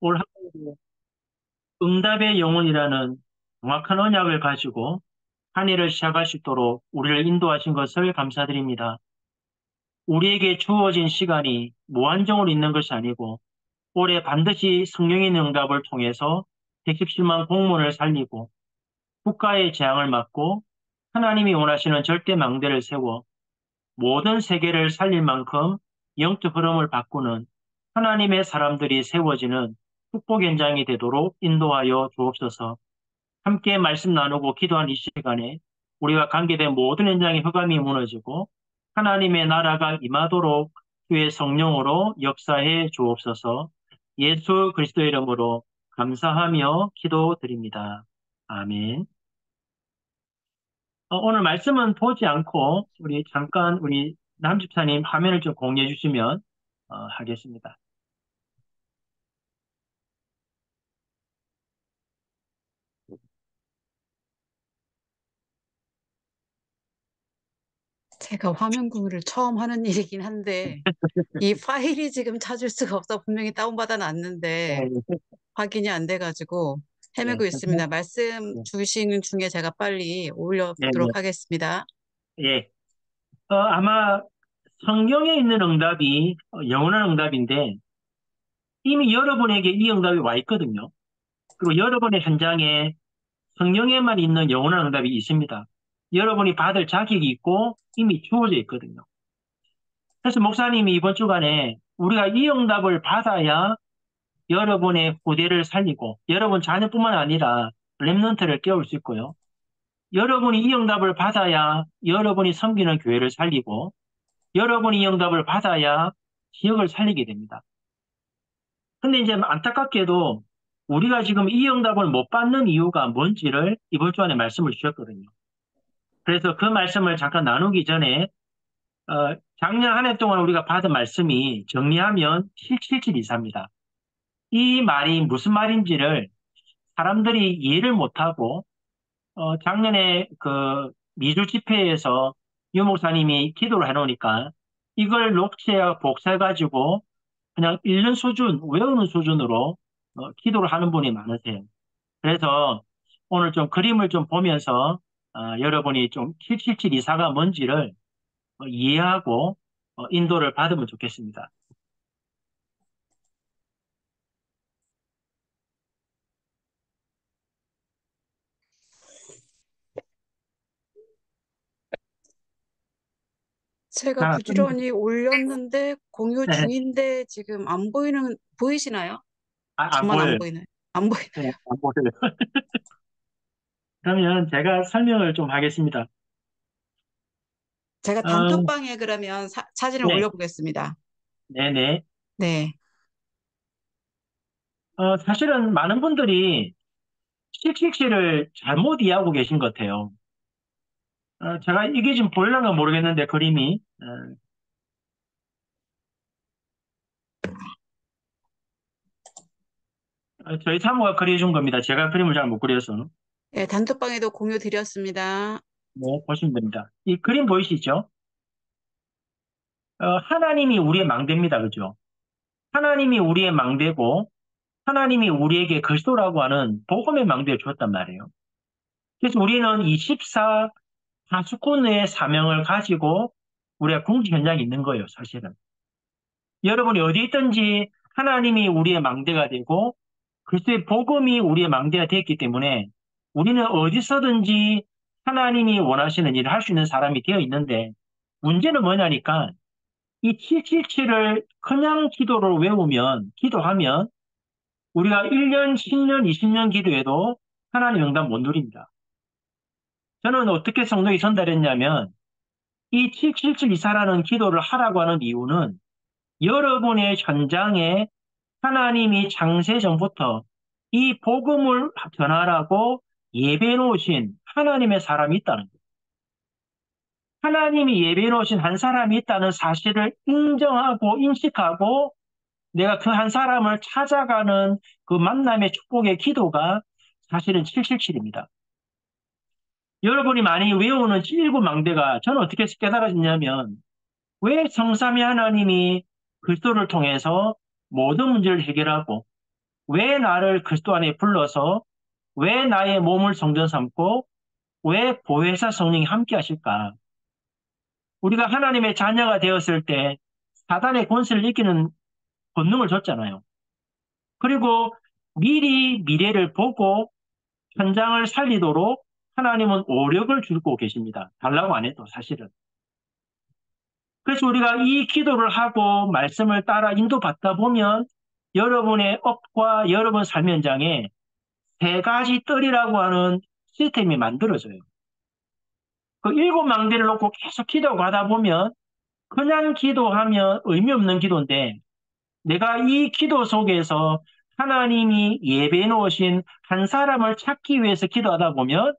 올 한해 응답의 영혼이라는 정확한 언약을 가지고 한 해를 시작할 수 있도록 우리를 인도하신 것을 감사드립니다. 우리에게 주어진 시간이 무한정으로 있는 것이 아니고 올해 반드시 성령의 응답을 통해서 117만 공무원을 살리고 국가의 재앙을 막고 하나님이 원하시는 절대 망대를 세워 모든 세계를 살릴 만큼 영적 흐름을 바꾸는 하나님의 사람들이 세워지는 축복 현장이 되도록 인도하여 주옵소서. 함께 말씀 나누고 기도한 이 시간에 우리와 관계된 모든 현장의 흑암이 무너지고 하나님의 나라가 임하도록 주의 성령으로 역사해 주옵소서. 예수 그리스도의 이름으로 감사하며 기도드립니다. 아멘. 오늘 말씀은 보지 않고 우리 잠깐 우리 남집사님 화면을 좀 공유해 주시면 하겠습니다. 제가 화면 공유를 처음 하는 일이긴 한데 이 파일이 지금 찾을 수가 없어. 분명히 다운받아 놨는데 네, 확인이 안 돼가지고 네, 헤매고 있습니다. 말씀 주시는 중에 제가 빨리 네, 네. 올려보도록 하겠습니다. 예. 아마 성경에 있는 응답이 영원한 응답인데 이미 여러분에게 이 응답이 와 있거든요. 그리고 여러분의 현장에 성경에만 있는 영원한 응답이 있습니다. 여러분이 받을 자격이 있고 이미 주어져 있거든요. 그래서 목사님이 이번 주간에 우리가 이 응답을 받아야 여러분의 후대를 살리고 여러분 자녀뿐만 아니라 렘넌트를 깨울 수 있고요. 여러분이 이 응답을 받아야 여러분이 섬기는 교회를 살리고 여러분이 이 응답을 받아야 지역을 살리게 됩니다. 근데 이제 안타깝게도 우리가 지금 이 응답을 못 받는 이유가 뭔지를 이번 주안에 말씀을 주셨거든요. 그래서 그 말씀을 잠깐 나누기 전에 작년 한 해 동안 우리가 받은 말씀이 정리하면 77724입니다. 이 말이 무슨 말인지를 사람들이 이해를 못하고 작년에 그 미주 집회에서 유 목사님이 기도를 해놓으니까 이걸 녹취해 복사해가지고 그냥 읽는 수준, 외우는 수준으로 기도를 하는 분이 많으세요. 그래서 오늘 좀 그림을 좀 보면서 여러분이 좀 77724가 뭔지를 이해하고 인도를 받으면 좋겠습니다. 제가 자, 부지런히 올렸는데 공유 네. 중인데 지금 안 보이시나요? 안 저만 안 보여요. 보이나요? 안 보이나요? 네, 안 보여요. 그러면 제가 설명을 좀 하겠습니다. 제가 어, 단톡방에 그러면 사진을 네, 올려보겠습니다. 네네. 네. 사실은 많은 분들이 667을 잘못 이해하고 계신 것 같아요. 제가 이게 지금 보일런가 모르겠는데, 그림이. 저희 사모가 그려준 겁니다. 제가 그림을 잘 못 그려서. 네, 단톡방에도 공유 드렸습니다. 네, 보시면 됩니다. 이 그림 보이시죠? 하나님이 우리의 망대입니다. 그죠? 하나님이 우리의 망대고, 하나님이 우리에게 그리스도라고 하는 복음의 망대를 주었단 말이에요. 그래서 우리는 24 다수꾼의 사명을 가지고 우리가 궁극 현장에 있는 거예요, 사실은. 여러분이 어디 있든지 하나님이 우리의 망대가 되고 그리스도의 복음이 우리의 망대가 되었기 때문에 우리는 어디서든지 하나님이 원하시는 일을 할 수 있는 사람이 되어 있는데 문제는 뭐냐니까 이 777을 그냥 기도를 외우면, 기도하면 우리가 1년, 10년, 20년 기도해도 하나님 응답 못 누립니다. 저는 어떻게 성도에 전달했냐면 이 777이사라는 기도를 하라고 하는 이유는 여러분의 현장에 하나님이 창세 전부터 이 복음을 전하라고 예배해 놓으신 하나님의 사람이 있다는 거예요. 하나님이 예배해 놓으신 한 사람이 있다는 사실을 인정하고 인식하고 내가 그 한 사람을 찾아가는 그 만남의 축복의 기도가 사실은 777입니다. 여러분이 많이 외우는 일곱 망대가 저는 어떻게 깨달아졌냐면 왜 성삼위 하나님이 그리스도를 통해서 모든 문제를 해결하고 왜 나를 그리스도 안에 불러서 왜 나의 몸을 성전 삼고 왜 보혜사 성령이 함께 하실까? 우리가 하나님의 자녀가 되었을 때 사단의 권세를 이기는 본능을 줬잖아요. 그리고 미리 미래를 보고 현장을 살리도록 하나님은 오력을 주고 계십니다. 달라고 안 해도 사실은. 그래서 우리가 이 기도를 하고 말씀을 따라 인도받다 보면 여러분의 업과 여러분 삶 현장에 세 가지 뜰이라고 하는 시스템이 만들어져요. 그 일곱 망대를 놓고 계속 기도하다 보면 그냥 기도하면 의미 없는 기도인데 내가 이 기도 속에서 하나님이 예배해 놓으신 한 사람을 찾기 위해서 기도하다 보면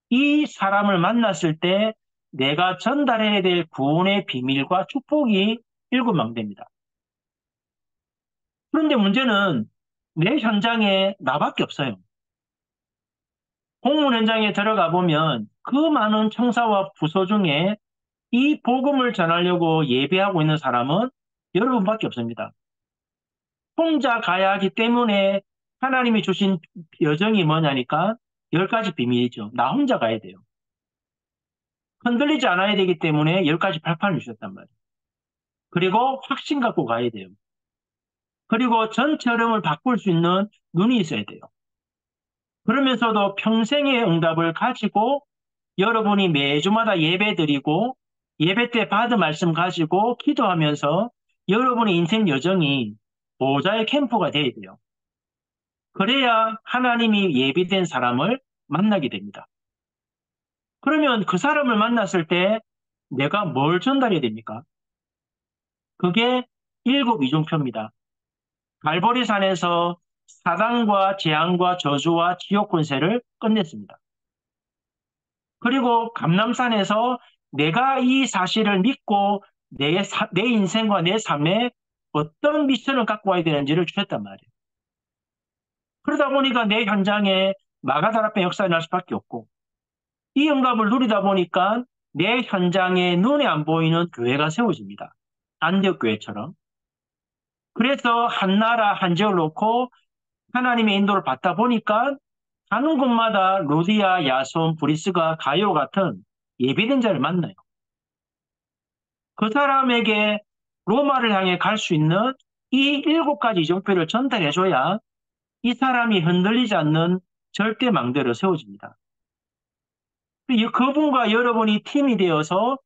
이 사람을 만났을 때 내가 전달해야 될 구원의 비밀과 축복이 일곱 망대입니다. 그런데 문제는 내 현장에 나밖에 없어요. 공문 현장에 들어가 보면 그 많은 청사와 부서 중에 이 복음을 전하려고 예배하고 있는 사람은 여러분밖에 없습니다. 혼자 가야 하기 때문에 하나님이 주신 여정이 뭐냐니까 10가지 비밀이죠. 나 혼자 가야 돼요. 흔들리지 않아야 되기 때문에 10가지 발판을 주셨단 말이에요. 그리고 확신 갖고 가야 돼요. 그리고 전체 흐름을 바꿀 수 있는 눈이 있어야 돼요. 그러면서도 평생의 응답을 가지고 여러분이 매주마다 예배 드리고 예배 때 받은 말씀 가지고 기도하면서 여러분의 인생 여정이 보호자의 캠프가 돼야 돼요. 그래야 하나님이 예비된 사람을 만나게 됩니다. 그러면 그 사람을 만났을 때 내가 뭘 전달해야 됩니까? 그게 일곱 이중표입니다. 갈보리산에서 사단과 재앙과 저주와 지옥 권세를 끝냈습니다. 그리고 감람산에서 내가 이 사실을 믿고 내 인생과 내 삶에 어떤 미션을 갖고 와야 되는지를 주셨단 말이에요. 그러다 보니까 내 현장에 마가다라의 역사가 날 수밖에 없고 이 응답을 누리다 보니까 내 현장에 눈에 안 보이는 교회가 세워집니다. 안디옥 교회처럼. 그래서 한 나라 한 지역을 놓고 하나님의 인도를 받다 보니까 가는 곳마다 루디아, 야손, 브리스가 가요 같은 예비된 자를 만나요. 그 사람에게 로마를 향해 갈 수 있는 이 7가지 이정표를 전달해줘야 이 사람이 흔들리지 않는 절대 망대로 세워집니다. 그분과 여러분이 팀이 되어서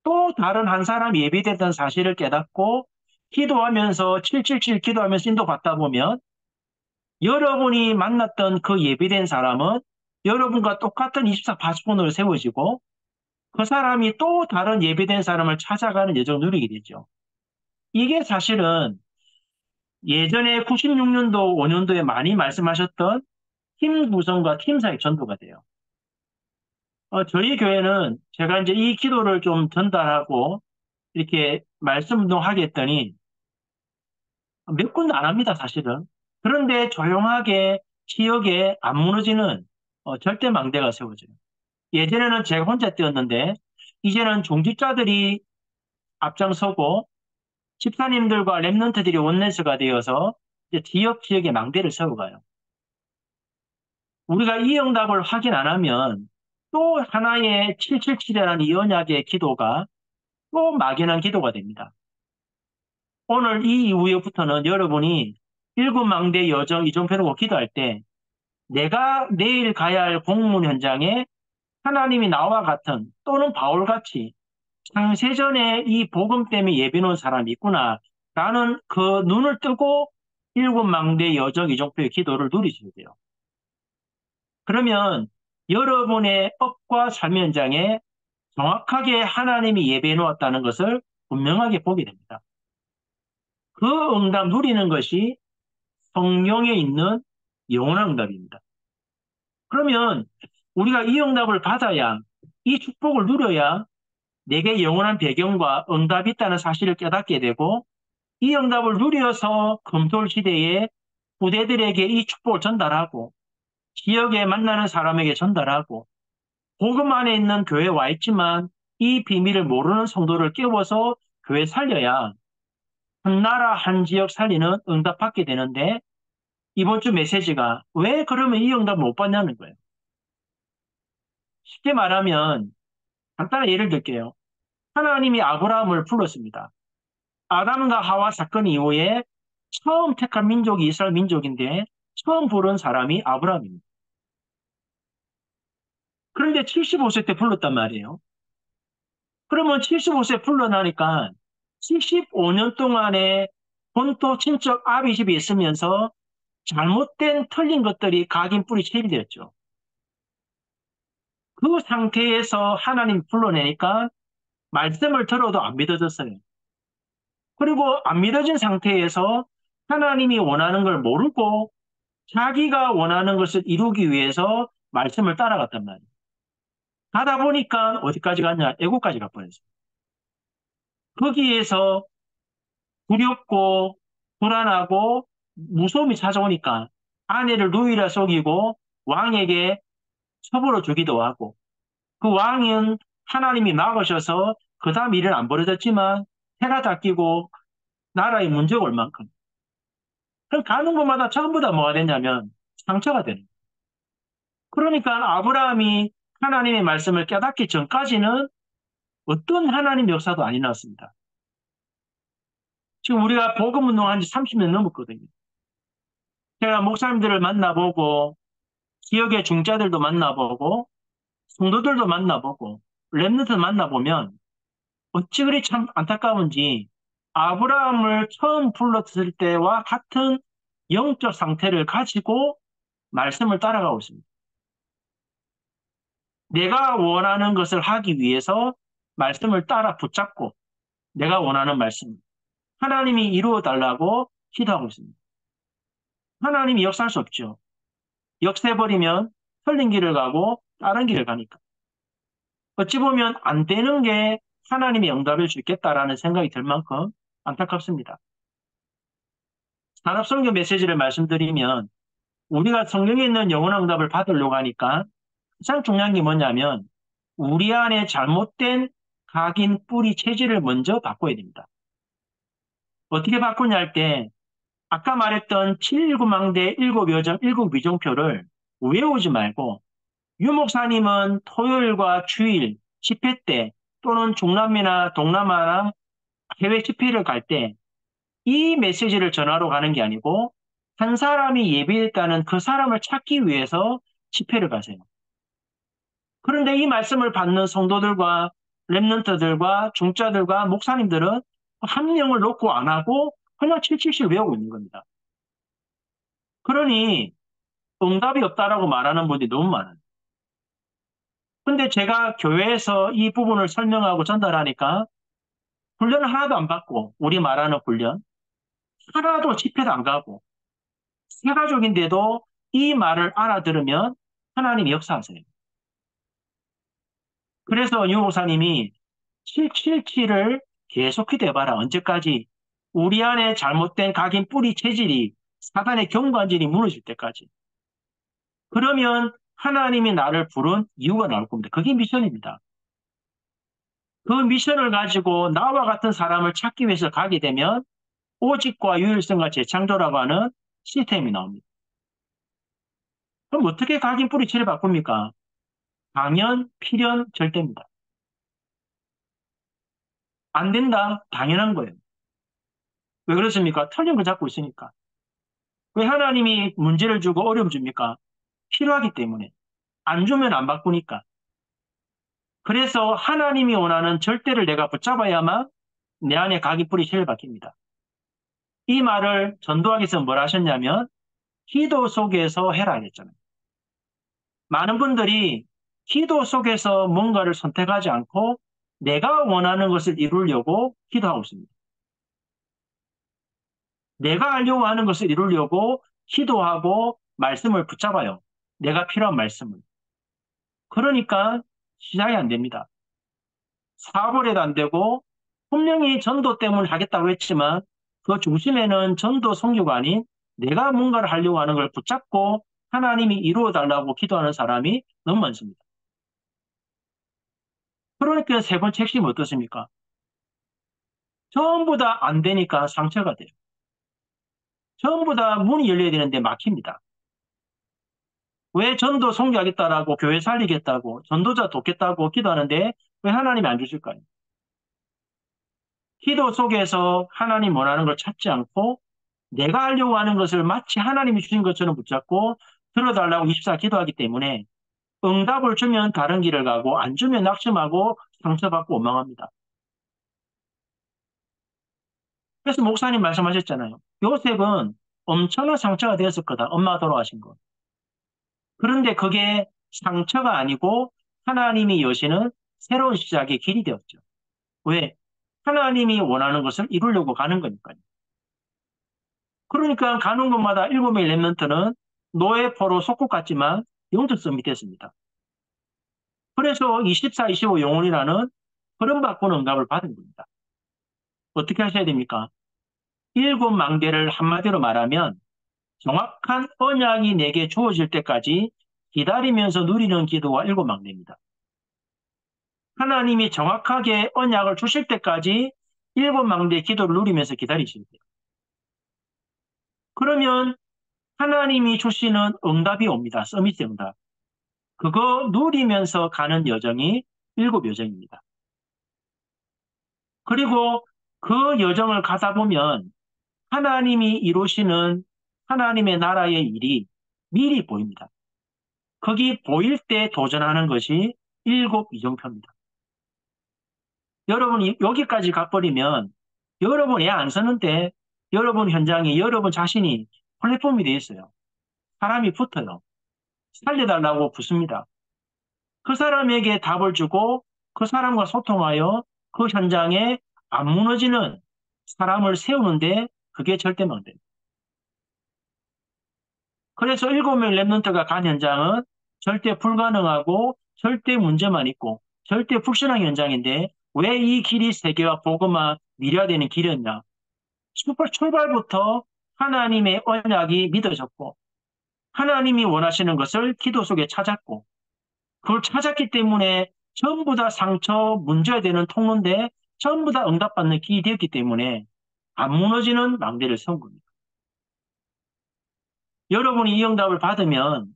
또 다른 한 사람이 예비됐다는 사실을 깨닫고 기도하면서 777 기도하면서 인도받다 보면 여러분이 만났던 그 예비된 사람은 여러분과 똑같은 24 파수꾼으로 세워지고 그 사람이 또 다른 예비된 사람을 찾아가는 여정을 누리게 되죠. 이게 사실은 예전에 96년도, 5년도에 많이 말씀하셨던 팀 구성과 팀 사역 전도가 돼요. 저희 교회는 제가 이제 이 기도를 좀 전달하고 이렇게 말씀 운동하게 했더니 몇 군데 안 합니다, 사실은. 그런데 조용하게 지역에 안 무너지는 절대 망대가 세워져요. 예전에는 제가 혼자 뛰었는데 이제는 중직자들이 앞장서고 집사님들과 랩런트들이 원내스가 되어서 이제 지역에 망대를 세워가요. 우리가 이 응답을 확인 안 하면 또 하나의 777이라는 이 언약의 기도가 또 막연한 기도가 됩니다. 오늘 이 이후부터는 여러분이 일곱 망대 여정 이종표로 기도할 때 내가 내일 가야 할 공문 현장에 하나님이 나와 같은 또는 바울같이 창세전에 이 복음 때문에 예비 놓은 사람이 있구나 라는 그 눈을 뜨고 일곱 망대 여정 이종표의 기도를 누리셔야 돼요. 그러면 여러분의 업과 삶 현장에 정확하게 하나님이 예배해 놓았다는 것을 분명하게 보게 됩니다. 그 응답 누리는 것이 성령에 있는 영원한 응답입니다. 그러면 우리가 이 응답을 받아야 이 축복을 누려야 내게 영원한 배경과 응답이 있다는 사실을 깨닫게 되고 이 응답을 누려서 금토일 시대에 후대들에게 이 축복을 전달하고 지역에 만나는 사람에게 전달하고 복음 안에 있는 교회에 와 있지만 이 비밀을 모르는 성도를 깨워서 교회 살려야 한 나라 한 지역 살리는 응답받게 되는데 이번 주 메시지가 왜 그러면 이 응답을 못 받냐는 거예요. 쉽게 말하면 간단한 예를 들게요. 하나님이 아브라함을 불렀습니다. 아담과 하와 사건 이후에 처음 택한 민족이 이스라엘 민족인데 처음 부른 사람이 아브라함입니다. 그런데 75세 때 불렀단 말이에요. 그러면 75세 불러나니까 75년 동안에 본토 친척 아비 집에 있으면서 잘못된 틀린 것들이 각인 뿌리 체질되었죠. 그 상태에서 하나님 불러내니까 말씀을 들어도 안 믿어졌어요. 그리고 안 믿어진 상태에서 하나님이 원하는 걸 모르고 자기가 원하는 것을 이루기 위해서 말씀을 따라갔단 말이에요. 가다 보니까 어디까지 갔냐? 애국까지 가버렸어요. 거기에서 두렵고 불안하고 무서움이 찾아오니까 아내를 누이라 속이고 왕에게 첩으로 주기도 하고 그 왕은 하나님이 막으셔서 그 다음 일은 안 벌어졌지만 해가 닦이고 나라에 문제가 올 만큼 그럼 가는 곳마다 전부 다 뭐가 됐냐면 상처가 되는 거예요. 그러니까 아브라함이 하나님의 말씀을 깨닫기 전까지는 어떤 하나님 역사도 안 일어났습니다. 지금 우리가 복음 운동한 지 30년 넘었거든요. 제가 목사님들을 만나보고 지역의 중자들도 만나보고 성도들도 만나보고 렘넌트 만나보면 어찌 그리 참 안타까운지 아브라함을 처음 불렀을 때와 같은 영적 상태를 가지고 말씀을 따라가고 있습니다. 내가 원하는 것을 하기 위해서 말씀을 따라 붙잡고 내가 원하는 말씀, 하나님이 이루어 달라고 기도하고 있습니다. 하나님이 역사할 수 없죠. 역세버리면 틀린 길을 가고 다른 길을 가니까. 어찌 보면 안 되는 게 하나님의 응답일 수 있겠다라는 생각이 들 만큼 안타깝습니다. 산업선교 메시지를 말씀드리면 우리가 성경에 있는 영원한 응답을 받으려고 하니까 가장 중요한 게 뭐냐면 우리 안에 잘못된 각인 뿌리 체질을 먼저 바꿔야 됩니다. 어떻게 바꾸냐 할 때 아까 말했던 719망대 7여정 7위종표를 외우지 말고 유 목사님은 토요일과 주일 집회 때 또는 중남미나 동남아나 해외 집회를 갈 때 이 메시지를 전하러 가는 게 아니고 한 사람이 예비했다는 그 사람을 찾기 위해서 집회를 가세요. 그런데 이 말씀을 받는 성도들과 랩런트들과 중자들과 목사님들은 한 명을 놓고 안 하고 그냥 777 외우고 있는 겁니다. 그러니 응답이 없다라고 말하는 분들이 너무 많아요. 근데 제가 교회에서 이 부분을 설명하고 전달하니까 훈련을 하나도 안 받고 우리 말하는 훈련 하나도 집회도 안 가고 세가족인데도 이 말을 알아들으면 하나님이 역사하세요. 그래서 유 목사님이 777을 계속 기도해봐라. 언제까지? 우리 안에 잘못된 각인 뿌리 체질이 사단의 경관질이 무너질 때까지. 그러면 하나님이 나를 부른 이유가 나올 겁니다. 그게 미션입니다. 그 미션을 가지고 나와 같은 사람을 찾기 위해서 가게 되면 오직과 유일성과 재창조라고 하는 시스템이 나옵니다. 그럼 어떻게 각인 뿌리치를 바꿉니까? 당연, 필연, 절대입니다. 안 된다? 당연한 거예요. 왜 그렇습니까? 틀린 걸 잡고 있으니까. 왜 하나님이 문제를 주고 어려움 줍니까? 필요하기 때문에. 안 주면 안 바꾸니까. 그래서 하나님이 원하는 절대를 내가 붙잡아야만 내 안에 각인 뿌리치를 바뀝니다. 이 말을 전도하기서 뭘 하셨냐면 기도 속에서 해라 했잖아요. 많은 분들이 기도 속에서 뭔가를 선택하지 않고 내가 원하는 것을 이루려고 기도하고 있습니다. 내가 하려고 하는 것을 이루려고 기도하고 말씀을 붙잡아요. 내가 필요한 말씀을. 그러니까 시작이 안 됩니다. 사업을 해도 안 되고 분명히 전도 때문에 하겠다고 했지만 그 중심에는 전도 성교가 아닌 내가 뭔가를 하려고 하는 걸 붙잡고 하나님이 이루어 달라고 기도하는 사람이 너무 많습니다. 그러니까 세 번째 핵심이 어떻습니까? 전부 다 안 되니까 상처가 돼요. 전부 다 문이 열려야 되는데 막힙니다. 왜 전도 선교하겠다라고 교회 살리겠다고 전도자 돕겠다고 기도하는데 왜 하나님이 안 주실까요? 기도 속에서 하나님 원하는 걸 찾지 않고 내가 하려고 하는 것을 마치 하나님이 주신 것처럼 붙잡고 들어달라고 24 기도하기 때문에 응답을 주면 다른 길을 가고 안 주면 낙심하고 상처받고 원망합니다. 그래서 목사님 말씀하셨잖아요. 요셉은 엄청난 상처가 되었을 거다. 엄마가 돌아가신 거. 그런데 그게 상처가 아니고 하나님이 여시는 새로운 시작의 길이 되었죠. 왜? 하나님이 원하는 것을 이루려고 가는 거니까요. 그러니까 가는 곳마다 7명의 렘넌트는 노예 포로 속국 같지만 영적 섬이 됐습니다. 그래서 24, 25 영혼이라는 흐름 바꾸는 응답을 받은 겁니다. 어떻게 하셔야 됩니까? 7망대를 한마디로 말하면 정확한 언약이 내게 주어질 때까지 기다리면서 누리는 기도가 7망대입니다. 하나님이 정확하게 언약을 주실 때까지 7망대의 기도를 누리면서 기다리시면 돼요. 그러면 하나님이 주시는 응답이 옵니다. 서밋 응답. 그거 누리면서 가는 여정이 7여정입니다. 그리고 그 여정을 가다 보면 하나님이 이루시는 하나님의 나라의 일이 미리 보입니다. 거기 보일 때 도전하는 것이 7이정표입니다. 여러분이 여기까지 가버리면 여러분 애 안 쓰는데 여러분 현장에 여러분 자신이 플랫폼이 되어 있어요. 사람이 붙어요. 살려달라고 붙습니다. 그 사람에게 답을 주고 그 사람과 소통하여 그 현장에 안 무너지는 사람을 세우는데 그게 절대망대입니다. 그래서 7명 랩런트가 간 현장은 절대 불가능하고 절대 문제만 있고 절대 불신앙 현장인데 왜 이 길이 세계와 복음화 미래화되는 길이었냐? 출발부터 하나님의 언약이 믿어졌고 하나님이 원하시는 것을 기도 속에 찾았고 그걸 찾았기 때문에 전부 다 상처 문제가 되는 통로인데 전부 다 응답받는 길이 되었기 때문에 안 무너지는 망대를 세운 겁니다. 여러분이 이 응답을 받으면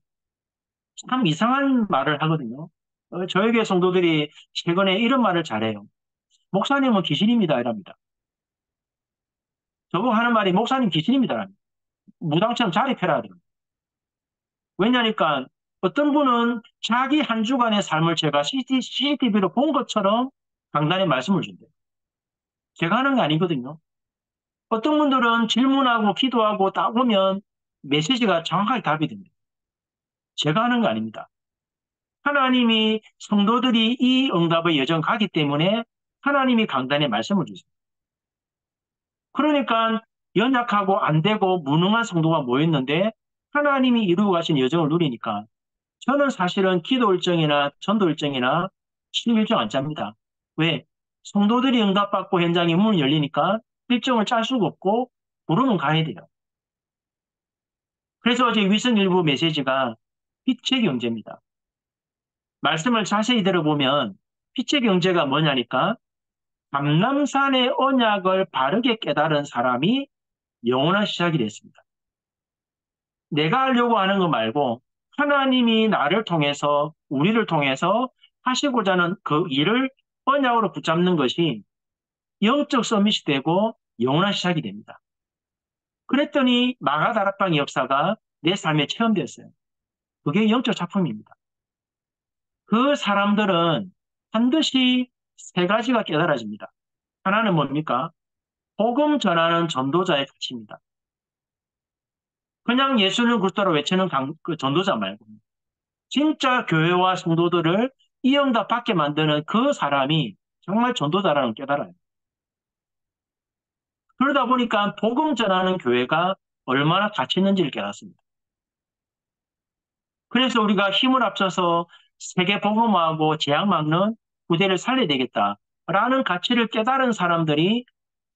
참 이상한 말을 하거든요. 저희 교회 성도들이 최근에 이런 말을 잘해요. 목사님은 귀신입니다. 이랍니다. 저보고 하는 말이 목사님 귀신입니다. 무당처럼 자립해라. 왜냐니까 어떤 분은 자기 한 주간의 삶을 제가 CCTV로 본 것처럼 강단에 말씀을 준대요. 제가 하는 게 아니거든요. 어떤 분들은 질문하고 기도하고 딱 오면 메시지가 정확하게 답이 됩니다. 제가 하는 거 아닙니다. 하나님이 성도들이 이 응답의 여정 가기 때문에 하나님이 강단에 말씀을 주세요. 그러니까 연약하고 안 되고 무능한 성도가 모였는데 하나님이 이루고 가신 여정을 누리니까 저는 사실은 기도 일정이나 전도 일정이나 신임 일정 안 짭니다. 왜? 성도들이 응답받고 현장에 문이 열리니까 일정을 짤 수가 없고 부르면 가야 돼요. 그래서 어제 위성일부 메시지가 빛의 경제입니다. 말씀을 자세히 들어보면 빛의 경제가 뭐냐니까 감람산의 언약을 바르게 깨달은 사람이 영원한 시작이 됐습니다. 내가 하려고 하는 거 말고 하나님이 나를 통해서 우리를 통해서 하시고자 하는 그 일을 언약으로 붙잡는 것이 영적 서밋이 되고 영원한 시작이 됩니다. 그랬더니 마가다락방 역사가 내 삶에 체험됐어요. 그게 영적 작품입니다. 그 사람들은 반드시 세 가지가 깨달아집니다. 하나는 뭡니까? 복음 전하는 전도자의 가치입니다. 그냥 예수는 그리스도로 외치는 그 전도자 말고 진짜 교회와 성도들을 이 응답 받게 만드는 그 사람이 정말 전도자라는 걸 깨달아요. 그러다 보니까 복음 전하는 교회가 얼마나 가치 있는지를 깨닫습니다. 그래서 우리가 힘을 합쳐서 세계 복음화하고 재앙 막는 구대를 살려야 되겠다라는 가치를 깨달은 사람들이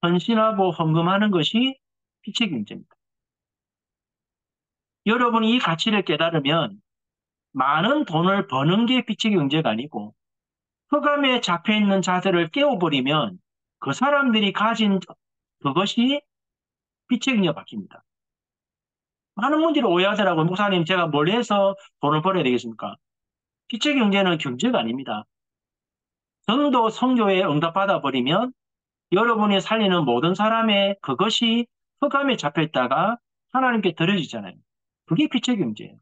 헌신하고 헌금하는 것이 빛의 경제입니다. 여러분이 이 가치를 깨달으면 많은 돈을 버는 게 빛의 경제가 아니고 흑암에 잡혀있는 자들을 깨워버리면 그 사람들이 가진 그것이 빛의 경제가 바뀝니다. 많은 분들이 오해하더라고요. 목사님, 제가 뭘 해서 돈을 벌어야 되겠습니까? 빛의 경제는 경제가 아닙니다. 전도 성교에 응답받아 버리면 여러분이 살리는 모든 사람의 그것이 흑암에 잡혀 있다가 하나님께 드려지잖아요. 그게 빛의 경제예요.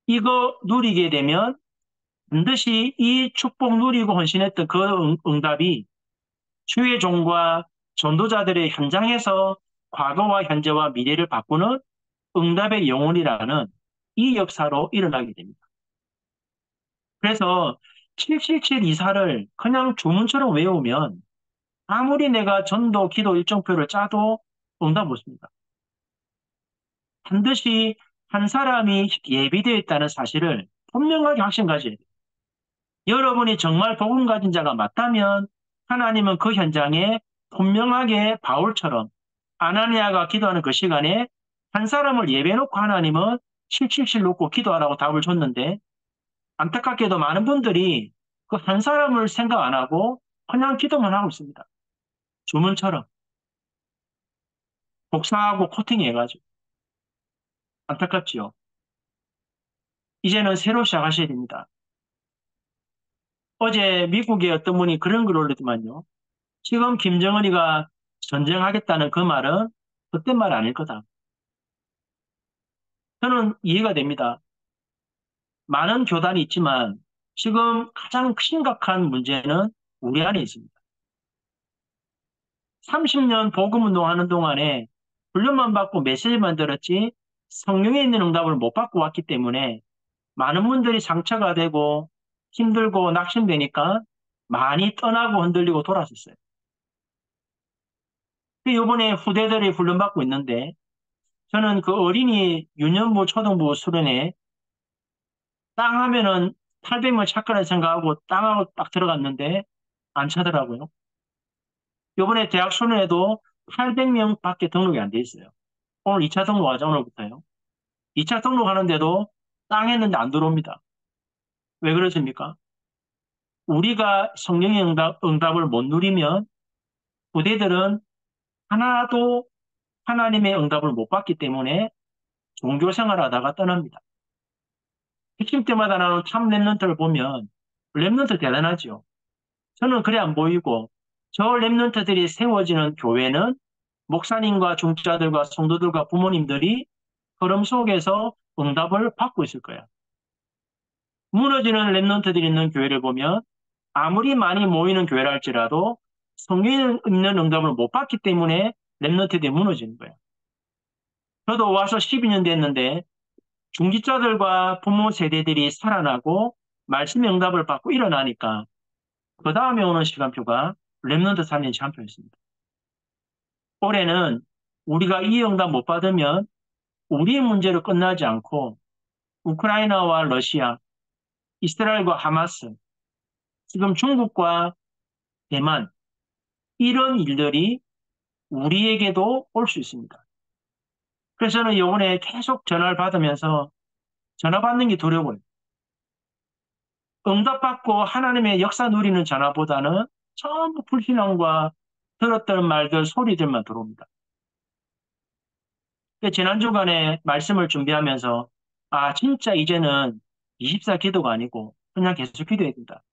이거 누리게 되면 반드시 이 축복 누리고 헌신했던 그 응답이 주의 종과 전도자들의 현장에서 과거와 현재와 미래를 바꾸는 응답의 영혼이라는 이 역사로 일어나게 됩니다. 그래서 777 이사를 그냥 주문처럼 외우면 아무리 내가 전도 기도 일정표를 짜도 응답 없습니다. 반드시 한 사람이 예비되어 있다는 사실을 분명하게 확신 가져야 돼요. 여러분이 정말 복음 가진 자가 맞다면 하나님은 그 현장에 분명하게 바울처럼 아나니아가 기도하는 그 시간에 한 사람을 예배해놓고 하나님은 777 놓고 기도하라고 답을 줬는데 안타깝게도 많은 분들이 그 한 사람을 생각 안 하고 그냥 기도만 하고 있습니다. 주문처럼 복사하고 코팅해가지고 안타깝지요. 이제는 새로 시작하셔야 됩니다. 어제 미국의 어떤 분이 그런 글 올렸더만요. 지금 김정은이가 전쟁하겠다는 그 말은 그때 말 아닐 거다. 저는 이해가 됩니다. 많은 교단이 있지만 지금 가장 심각한 문제는 우리 안에 있습니다. 30년 복음운동하는 동안에 훈련만 받고 메시지만 들었지 성령에 있는 응답을 못 받고 왔기 때문에 많은 분들이 상처가 되고 힘들고 낙심되니까 많이 떠나고 흔들리고 돌아섰어요. 이번에 후대들이 훈련받고 있는데 저는 그 어린이 유년부 초등부 수련회 땅 하면은 800명 찾거나 생각하고 땅하고 딱 들어갔는데 안 차더라고요. 이번에 대학 수련회도 800명밖에 등록이 안 돼 있어요. 오늘 2차 등록하자 오늘부터요. 2차 등록하는데도 땅 했는데 안 들어옵니다. 왜 그러십니까? 우리가 성령의 응답을 못 누리면 부대들은 하나도 하나님의 응답을 못 받기 때문에 종교 생활하다가 떠납니다. 핵심 때마다 나오는 참 랩런트를 보면 랩런트 대단하죠. 저는 그래 안 보이고 저 랩런트들이 세워지는 교회는 목사님과 중자들과 성도들과 부모님들이 흐름 속에서 응답을 받고 있을 거야. 무너지는 랩런트들이 있는 교회를 보면 아무리 많이 모이는 교회라 할지라도 성경에 있는 응답을 못 받기 때문에 랩런트들이 무너지는 거예요. 저도 와서 12년 됐는데 중직자들과 부모 세대들이 살아나고 말씀의 응답을 받고 일어나니까 그 다음에 오는 시간표가 랩런트 살리는 시간표였습니다. 올해는 우리가 이 응답 못 받으면 우리의 문제로 끝나지 않고 우크라이나와 러시아, 이스라엘과 하마스, 지금 중국과 대만 이런 일들이 우리에게도 올 수 있습니다. 그래서 저는 이번에 계속 전화를 받으면서 전화 받는 게 두려워요. 응답받고 하나님의 역사 누리는 전화보다는 전부 불신앙과 들었던 말들, 소리들만 들어옵니다. 지난 주간에 말씀을 준비하면서 진짜 이제는 24 기도가 아니고 그냥 계속 기도해야 된다.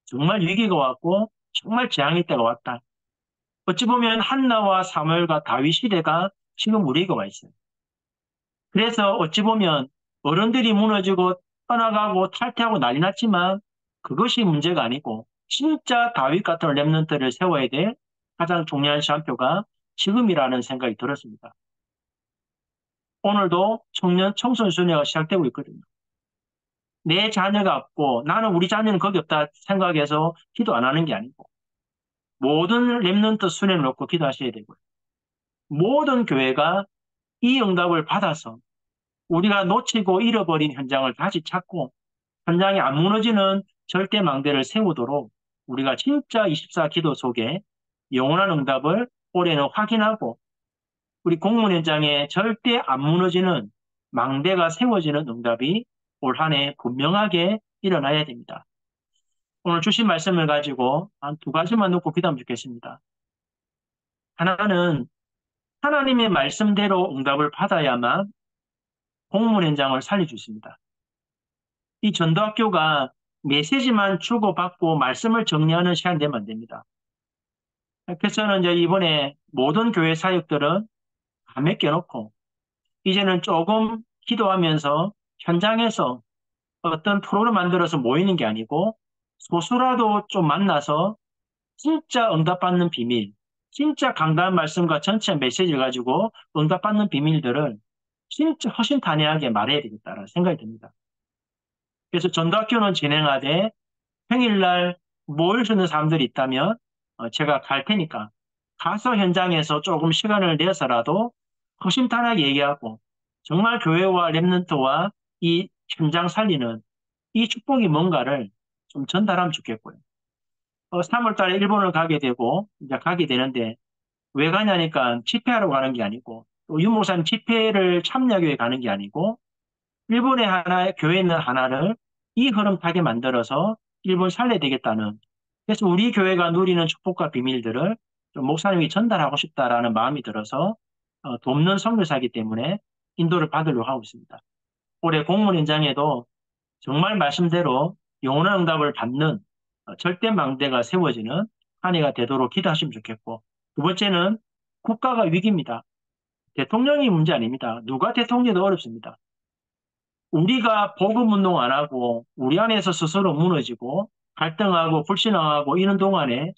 정말 위기가 왔고 정말 재앙의 때가 왔다. 어찌 보면 한나와 사무엘과 다윗 시대가 지금 우리에게 와 있어요. 그래서 어찌 보면 어른들이 무너지고 떠나가고 탈퇴하고 난리 났지만 그것이 문제가 아니고 진짜 다윗 같은 랩런트를 세워야 될 가장 중요한 시간표가 지금이라는 생각이 들었습니다. 오늘도 청소년 순회가 시작되고 있거든요. 내 자녀가 없고 나는 우리 자녀는 거기 없다 생각해서 기도 안 하는 게 아니고 모든 랩런트 순회를 놓고 기도하셔야 되고요. 모든 교회가 이 응답을 받아서 우리가 놓치고 잃어버린 현장을 다시 찾고 현장이 안 무너지는 절대 망대를 세우도록 우리가 진짜 24 기도 속에 영원한 응답을 올해는 확인하고 우리 공무원 현장에 절대 안 무너지는 망대가 세워지는 응답이 올 한 해 분명하게 일어나야 됩니다. 오늘 주신 말씀을 가지고 한 두 가지만 놓고 기도하면 좋겠습니다. 하나는 하나님의 말씀대로 응답을 받아야만 공무원 현장을 살릴 수 있습니다. 이 전도학교가 메시지만 주고받고 말씀을 정리하는 시간이 되면 안 됩니다. 그래서 저는 이제 이번에 모든 교회 사역들은 다 맡겨놓고 이제는 조금 기도하면서 현장에서 어떤 프로그램 만들어서 모이는 게 아니고 소수라도 좀 만나서 진짜 응답받는 비밀, 진짜 강단 말씀과 전체 메시지를 가지고 응답받는 비밀들을 진짜 허심탄회하게 말해야 되겠다는 생각이 듭니다. 그래서 전도학교는 진행하되 평일날 모일 수 있는 사람들이 있다면 제가 갈 테니까 가서 현장에서 조금 시간을 내서라도 허심탄회하게 얘기하고 정말 교회와 랩런트와 이 현장 살리는 이 축복이 뭔가를 좀 전달하면 좋겠고요. 3월 달에 일본을 가게 되고 이제 가게 되는데 왜 가냐니까 집회하러 가는 게 아니고 또 유목사님 집회를 참여하기 위해 가는 게 아니고 일본의 하나의 교회는 하나를 이 흐름 타게 만들어서 일본 살려야 되겠다는 그래서 우리 교회가 누리는 축복과 비밀들을 좀 목사님이 전달하고 싶다라는 마음이 들어서 돕는 선교사이기 때문에 인도를 받으려고 하고 있습니다. 올해 공문 현장에도 정말 말씀대로 영원한 응답을 받는 절대 망대가 세워지는 한 해가 되도록 기도하시면 좋겠고 두 번째는 국가가 위기입니다. 대통령이 문제 아닙니다. 누가 대통령도 어렵습니다. 우리가 복음운동 안 하고 우리 안에서 스스로 무너지고 갈등하고 불신앙하고 이런 동안에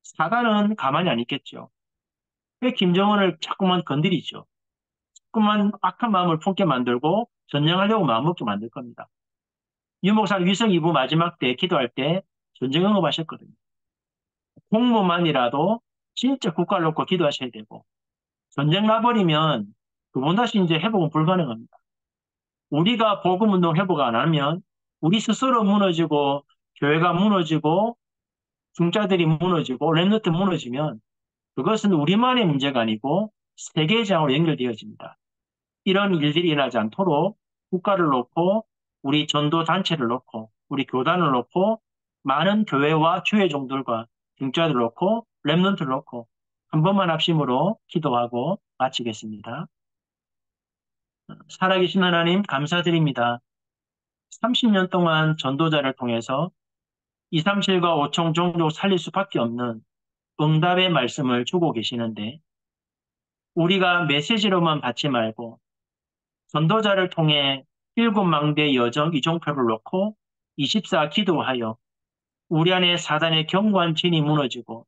사단은 가만히 안 있겠죠. 왜 김정은을 자꾸만 건드리죠. 자꾸만 악한 마음을 품게 만들고 전쟁하려고 마음먹게 만들 겁니다. 유목사 위성 2부 마지막 때 기도할 때 전쟁 언급하셨거든요. 공무만이라도 진짜 국가를 놓고 기도하셔야 되고 전쟁 나버리면 두 번 다시 이제 회복은 불가능합니다. 우리가 복음운동 회복 안 하면 우리 스스로 무너지고 교회가 무너지고 중자들이 무너지고 랩너트 무너지면 그것은 우리만의 문제가 아니고 세계장으로 연결되어집니다. 이런 일들이 일어나지 않도록 국가를 놓고 우리 전도 단체를 놓고 우리 교단을 놓고 많은 교회와 주의 종들과 중자들을 놓고 랩런트를 놓고 한 번만 합심으로 기도하고 마치겠습니다. 살아계신 하나님 감사드립니다. 30년 동안 전도자를 통해서 237과 5총 종족 살릴 수밖에 없는 응답의 말씀을 주고 계시는데 우리가 메시지로만 받지 말고 전도자를 통해 일곱 망대 여정 이종표를 놓고 24 기도하여 우리 안에 사단의 견고한 진이 무너지고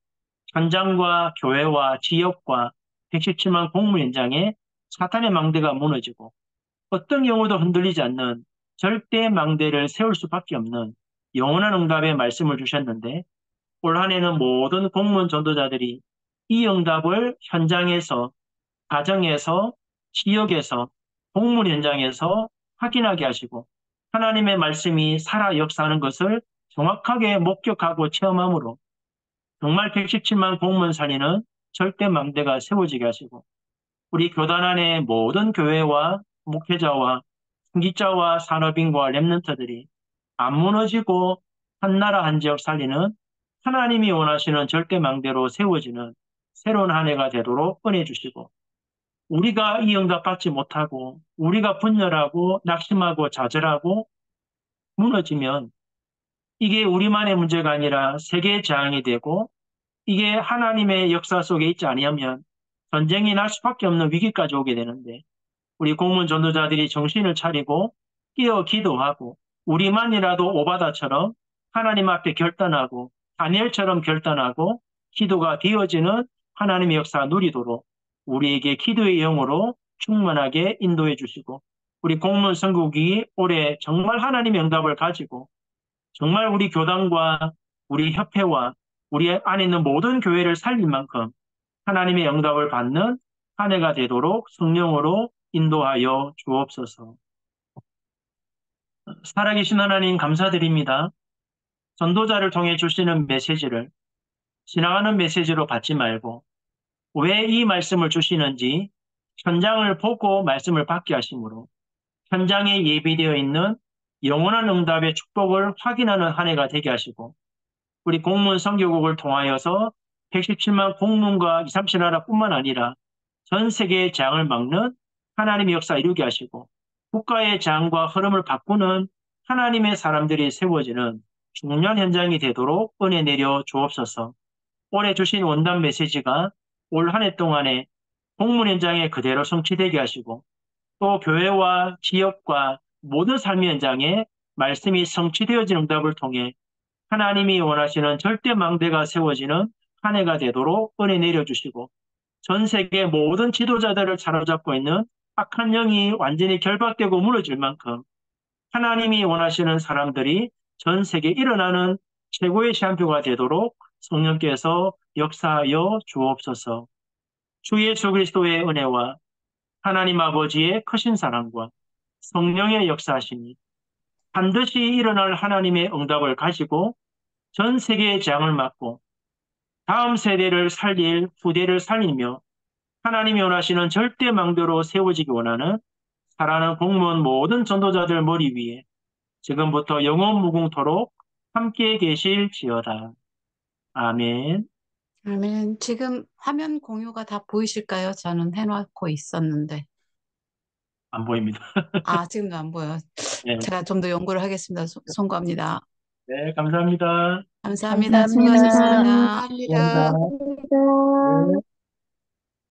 현장과 교회와 지역과 117만 공무 현장에 사탄의 망대가 무너지고 어떤 경우도 흔들리지 않는 절대 망대를 세울 수밖에 없는 영원한 응답의 말씀을 주셨는데 올 한 해는 모든 공무원 전도자들이 이 응답을 현장에서 가정에서 지역에서 공무원 현장에서 확인하게 하시고 하나님의 말씀이 살아 역사하는 것을 정확하게 목격하고 체험함으로 정말 117만 공무원 살리는 절대 망대가 세워지게 하시고 우리 교단 안의 모든 교회와 목회자와 중직자와 산업인과 랩런트들이 안 무너지고 한 나라 한 지역 살리는 하나님이 원하시는 절대 망대로 세워지는 새로운 한 해가 되도록 은혜 주시고 우리가 이 응답 받지 못하고 우리가 분열하고 낙심하고 좌절하고 무너지면 이게 우리만의 문제가 아니라 세계의 재앙이 되고 이게 하나님의 역사 속에 있지 아니하면 전쟁이 날 수밖에 없는 위기까지 오게 되는데 우리 공문 전도자들이 정신을 차리고 끼어 기도하고 우리만이라도 오바다처럼 하나님 앞에 결단하고 다니엘처럼 결단하고 기도가 되어지는 하나님의 역사 누리도록 우리에게 기도의 영으로 충만하게 인도해 주시고 우리 공문 선국이 올해 정말 하나님의 응답을 가지고 정말 우리 교단과 우리 협회와 우리 안에 있는 모든 교회를 살릴 만큼 하나님의 응답을 받는 한 해가 되도록 성령으로 인도하여 주옵소서. 살아계신 하나님 감사드립니다. 전도자를 통해 주시는 메시지를 지나가는 메시지로 받지 말고 왜 이 말씀을 주시는지 현장을 보고 말씀을 받게 하시므로 현장에 예비되어 있는 영원한 응답의 축복을 확인하는 한 해가 되게 하시고 우리 공문 선교국을 통하여서 117만 공문과 237 나라뿐만 아니라 전 세계의 재앙을 막는 하나님의 역사 이루게 하시고 국가의 재앙과 흐름을 바꾸는 하나님의 사람들이 세워지는 중요한 현장이 되도록 은혜 내려 주옵소서. 올해 주신 원단 메시지가 올 한 해 동안에 공문 현장에 그대로 성취되게 하시고 또 교회와 지역과 모든 삶의 현장에 말씀이 성취되어진 응답을 통해 하나님이 원하시는 절대 망대가 세워지는 한 해가 되도록 은혜 내려주시고 전 세계 모든 지도자들을 사로잡고 있는 악한 영이 완전히 결박되고 무너질 만큼 하나님이 원하시는 사람들이 전 세계에 일어나는 최고의 시한표가 되도록 성령께서 역사하여 주옵소서. 주 예수 그리스도의 은혜와 하나님 아버지의 크신 사랑과 성령의 역사하심이 반드시 일어날 하나님의 응답을 가지고 전 세계의 재앙을 막고 다음 세대를 살릴 후대를 살리며 하나님이 원하시는 절대 망대로 세워지기 원하는 사랑하는 공무원 모든 전도자들 머리 위에 지금부터 영원 무궁토록 함께 계실지어다. 아멘. 아멘. 지금 화면 공유가 다 보이실까요? 저는 해놓고 있었는데. 안 보입니다. 아, 지금도 안 보여요. 네, 제가 좀 더 연구를 하겠습니다. 송구합니다. 네, 감사합니다. 감사합니다. 감사합니다. 수고하셨습니다. 감사합니다. 감사합니다. 네.